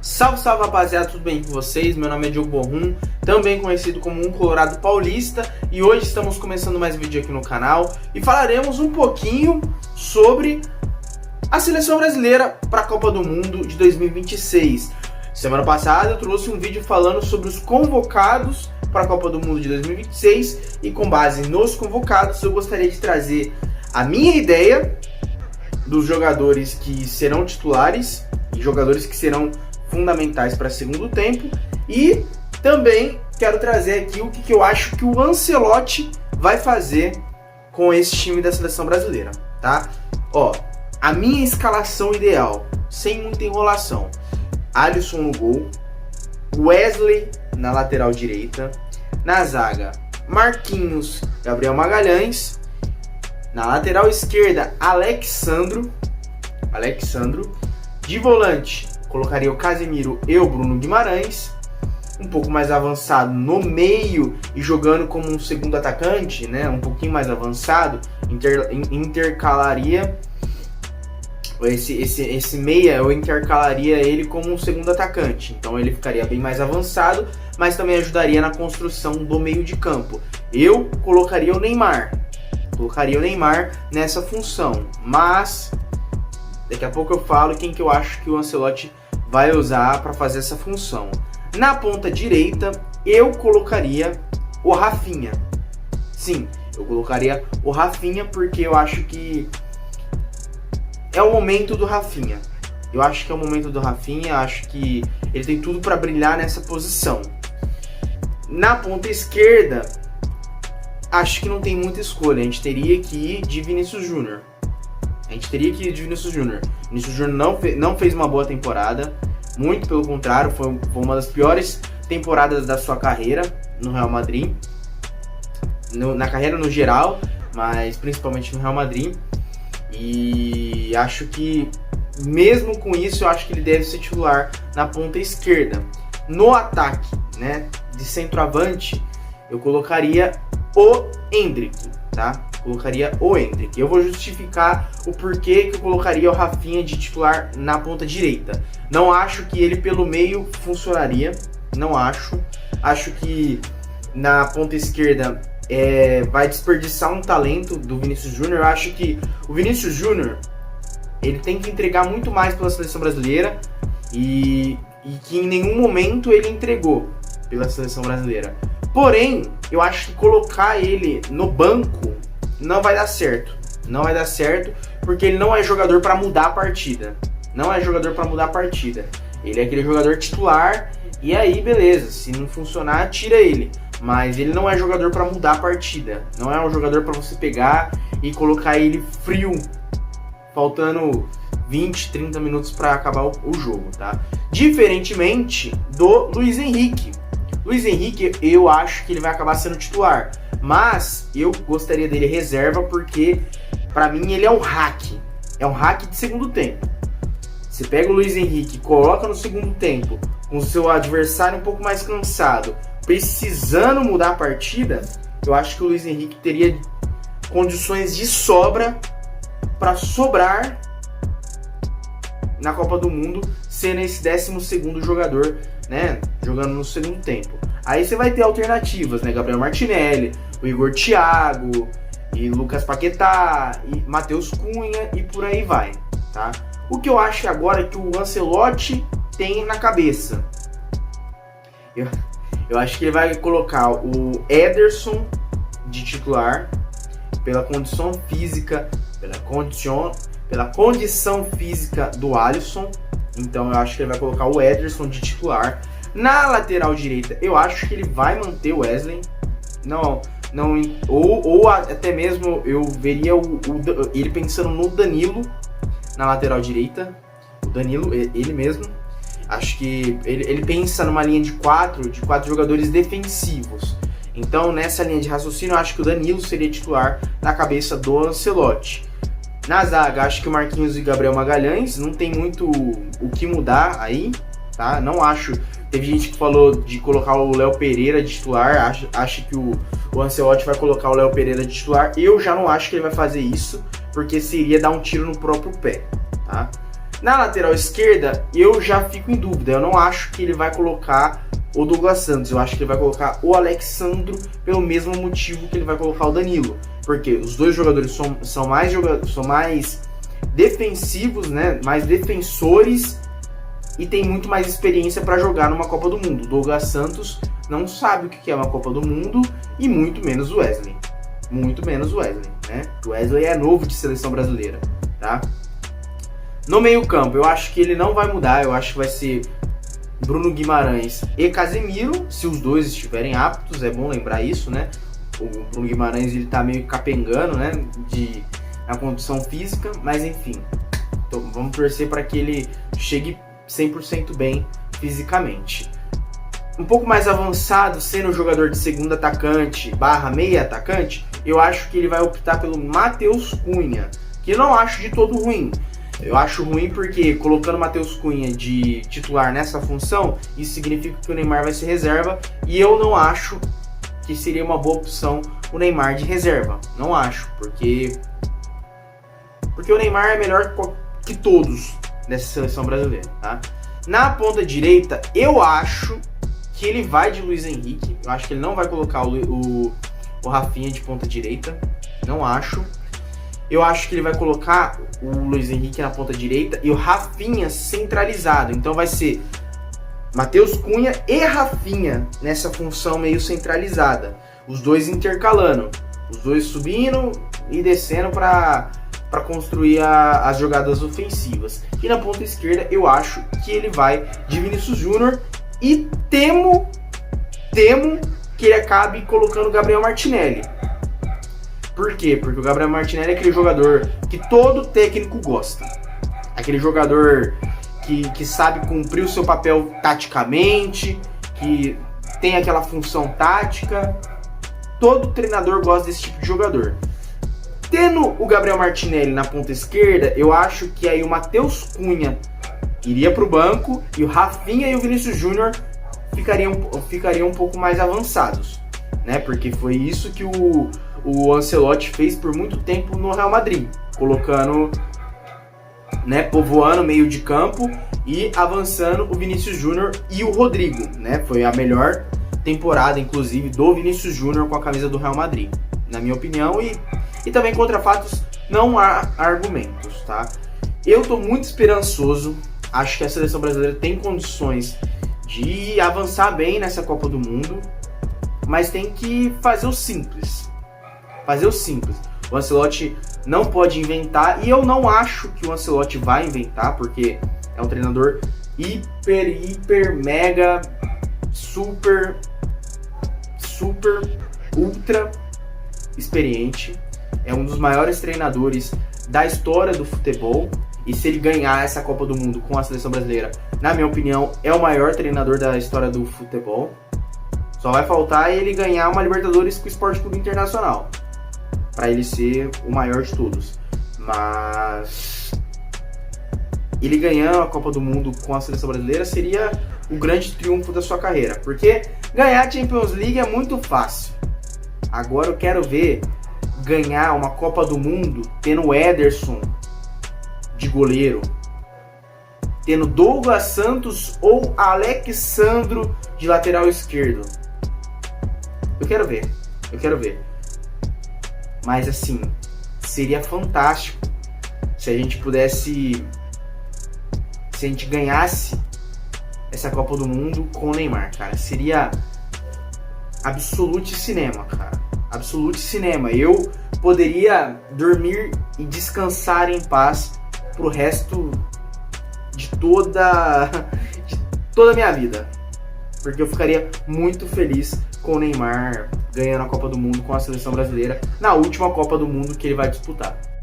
Salve, salve rapaziada, tudo bem com vocês? Meu nome é Diogo Borrum, também conhecido como um Colorado Paulista, e hoje estamos começando mais um vídeo aqui no canal e falaremos um pouquinho sobre a seleção brasileira para a Copa do Mundo de 2026. Semana passada eu trouxe um vídeo falando sobre os convocados para a Copa do Mundo de 2026 e com base nos convocados eu gostaria de trazer a minha ideia dos jogadores que serão titulares e jogadores que serão fundamentais para segundo tempo, e também quero trazer aqui o que eu acho que o Ancelotti vai fazer com esse time da seleção brasileira, tá? Ó, a minha escalação ideal, sem muita enrolação: Alisson no gol, Wesley na lateral direita, na zaga Marquinhos, Gabriel Magalhães, na lateral esquerda Alexandro, de volante colocaria o Casemiro e o Bruno Guimarães, um pouco mais avançado no meio e jogando como um segundo atacante, né, um pouquinho mais avançado, intercalaria esse meia, eu intercalaria ele como um segundo atacante, então ele ficaria bem mais avançado, mas também ajudaria na construção do meio de campo. Eu colocaria o Neymar nessa função, mas daqui a pouco eu falo quem que eu acho que o Ancelotti vai usar para fazer essa função. Na ponta direita, eu colocaria o Rafinha. Sim, eu colocaria o Rafinha porque eu acho que é o momento do Rafinha. Acho que ele tem tudo para brilhar nessa posição. Na ponta esquerda, acho que não tem muita escolha. A gente teria que ir de Vinícius Júnior. Vinícius Júnior não fez uma boa temporada, muito pelo contrário, foi uma das piores temporadas da sua carreira no Real Madrid, na carreira no geral, mas principalmente no Real Madrid. E acho que mesmo com isso, eu acho que ele deve ser titular na ponta esquerda. No ataque, né, de centroavante, eu colocaria o Endrick, tá? Eu vou justificar o porquê que eu colocaria o Rafinha de titular na ponta direita. Não acho que ele pelo meio funcionaria. Acho que na ponta esquerda vai desperdiçar um talento do Vinícius Júnior. Eu acho que o Vinícius Júnior ele tem que entregar muito mais pela seleção brasileira e que em nenhum momento ele entregou pela seleção brasileira. Porém, eu acho que colocar ele no banco não vai dar certo, porque ele não é jogador para mudar a partida. Ele é aquele jogador titular e aí beleza, se não funcionar, tira ele. Mas ele não é jogador para mudar a partida. Não é um jogador para você pegar e colocar ele frio, faltando 20, 30 minutos para acabar o jogo, tá? Diferentemente do Luiz Henrique. Eu acho que ele vai acabar sendo titular, mas eu gostaria dele reserva porque pra mim ele é um hack de segundo tempo. Você pega o Luiz Henrique, coloca no segundo tempo com o seu adversário um pouco mais cansado, precisando mudar a partida, eu acho que o Luiz Henrique teria condições de sobra para sobrar na Copa do Mundo, sendo esse 12º jogador, né, jogando no segundo tempo. Aí você vai ter alternativas, né, Gabriel Martinelli, o Igor Thiago, e Lucas Paquetá, e Matheus Cunha, e por aí vai, tá? O que eu acho agora que o Ancelotti tem na cabeça, eu acho que ele vai colocar o Ederson de titular, pela condição física do Alisson. Então eu acho que ele vai colocar o Ederson de titular. Na lateral direita, eu acho que ele vai manter o Wesley. Ou até mesmo eu veria ele pensando no Danilo na lateral direita. O Danilo, ele mesmo. Acho que ele pensa numa linha de quatro jogadores defensivos. Então nessa linha de raciocínio, eu acho que o Danilo seria titular na cabeça do Ancelotti. Na zaga, acho que o Marquinhos e Gabriel Magalhães, não tem muito o que mudar aí, tá? Não acho. Teve gente que falou de colocar o Léo Pereira de titular, acho que o Ancelotti vai colocar o Léo Pereira de titular. Eu já não acho que ele vai fazer isso, porque seria dar um tiro no próprio pé, tá? Na lateral esquerda, eu já fico em dúvida. Eu não acho que ele vai colocar o Douglas Santos. Eu acho que ele vai colocar o Alexandro pelo mesmo motivo que ele vai colocar o Danilo. Porque os dois jogadores são mais defensivos, né? Mais defensores e tem muito mais experiência para jogar numa Copa do Mundo. O Douglas Santos não sabe o que é uma Copa do Mundo e muito menos o Wesley. Muito menos o Wesley, né? O Wesley é novo de seleção brasileira, tá? No meio-campo, eu acho que ele não vai mudar. Eu acho que vai ser Bruno Guimarães e Casemiro, se os dois estiverem aptos. É bom lembrar isso, né? O Bruno Guimarães, ele tá meio capengando, né? Na condição física, mas enfim. Então, vamos torcer para que ele chegue 100% bem fisicamente. Um pouco mais avançado, sendo jogador de segundo atacante / meia atacante, eu acho que ele vai optar pelo Matheus Cunha, que eu não acho de todo ruim. Eu acho ruim porque colocando o Matheus Cunha de titular nessa função, isso significa que o Neymar vai ser reserva, e eu não acho que seria uma boa opção o Neymar de reserva. Não acho, porque o Neymar é melhor que todos nessa seleção brasileira, tá? Na ponta direita, eu acho que ele vai de Luiz Henrique. Eu acho que ele não vai colocar o Rafinha de ponta direita. Não acho. Eu acho que ele vai colocar o Luiz Henrique na ponta direita e o Rafinha centralizado. Então vai ser Matheus Cunha e Rafinha nessa função meio centralizada. Os dois intercalando. Os dois subindo e descendo para construir as jogadas ofensivas. E na ponta esquerda eu acho que ele vai de Vinícius Júnior e temo que ele acabe colocando o Gabriel Martinelli. Por quê? Porque o Gabriel Martinelli é aquele jogador que todo técnico gosta. Aquele jogador que sabe cumprir o seu papel taticamente, que tem aquela função tática. Todo treinador gosta desse tipo de jogador. Tendo o Gabriel Martinelli na ponta esquerda, eu acho que aí o Matheus Cunha iria para o banco e o Rafinha e o Vinícius Júnior ficariam um pouco mais avançados, né? Porque foi isso que o Ancelotti fez por muito tempo no Real Madrid, colocando, né, povoando meio de campo e avançando o Vinícius Júnior e o Rodrigo, né? Foi a melhor temporada, inclusive, do Vinícius Júnior com a camisa do Real Madrid, na minha opinião, e também contra fatos não há argumentos, tá? Eu tô muito esperançoso, acho que a seleção brasileira tem condições de avançar bem nessa Copa do Mundo, mas tem que fazer o simples. O Ancelotti não pode inventar, e eu não acho que o Ancelotti vai inventar, porque é um treinador hiper, mega, super, ultra experiente. É um dos maiores treinadores da história do futebol. E se ele ganhar essa Copa do Mundo com a seleção brasileira, na minha opinião, é o maior treinador da história do futebol. Só vai faltar ele ganhar uma Libertadores com o Sport Clube Internacional, para ele ser o maior de todos. Mas ele ganhando a Copa do Mundo com a seleção brasileira seria o grande triunfo da sua carreira. Porque ganhar a Champions League é muito fácil. Agora eu quero ver ganhar uma Copa do Mundo tendo o Ederson de goleiro, tendo Douglas Santos ou Alexandro de lateral esquerdo. Eu quero ver. Mas assim, seria fantástico se a gente pudesse, se a gente ganhasse essa Copa do Mundo com o Neymar, cara. Seria absolute cinema, cara. Absolute cinema. Eu poderia dormir e descansar em paz pro resto de toda a minha vida. Porque eu ficaria muito feliz com o Neymar ganhando a Copa do Mundo com a seleção brasileira na última Copa do Mundo que ele vai disputar.